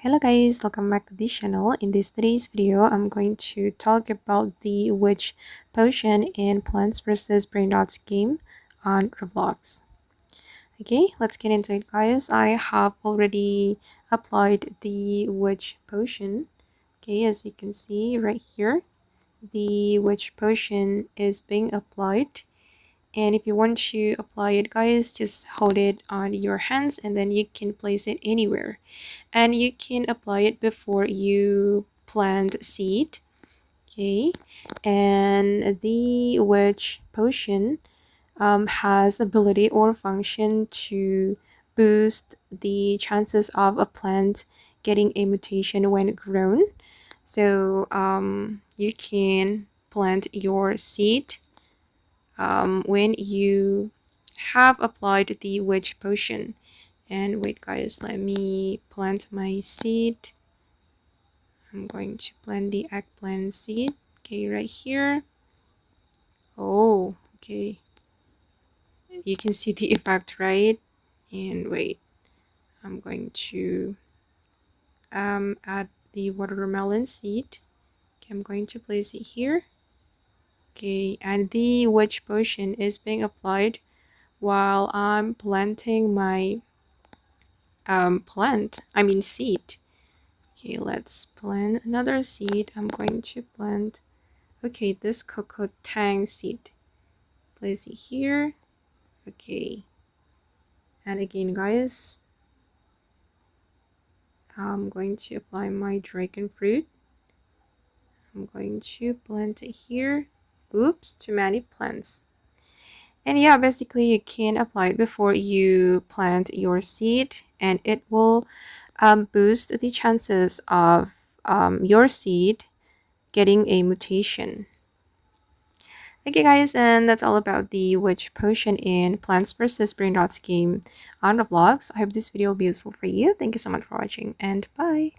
Hello guys, welcome back to this channel. In today's video, I'm going to talk about the Witch Potion in Plants vs. Brainrots game on Roblox. Okay, let's get into it guys. I have already applied the Witch Potion. Okay, as you can see right here, the Witch Potion is being applied. And if you want to apply it guys, just hold it on your hands and then you can place it anywhere. And you can apply it before you plant seed. Okay, and the Witch Potion has ability or function to boost the chances of a plant getting a mutation when grown. So you can plant your seed when you have applied the Witch Potion. And wait guys, let me plant my seed. I'm going to plant the eggplant seed. Okay, right here. Oh, okay. You can see the effect, right? And wait, I'm going to add the watermelon seed. Okay, I'm going to place it here. Okay, and the Witch Potion is being applied while I'm planting my seed. Okay, let's plant another seed. I'm going to plant, okay, this cocoa tang seed. Place it here. Okay, and again guys, I'm going to apply my dragon fruit. I'm going to plant it here. Oops, too many plants. And yeah, basically you can apply it before you plant your seed, and it will boost the chances of your seed getting a mutation. Okay guys, and that's all about the Witch Potion in Plants vs. Brainrots game on Roblox. I hope this video will be useful for you. Thank you so much for watching, and bye!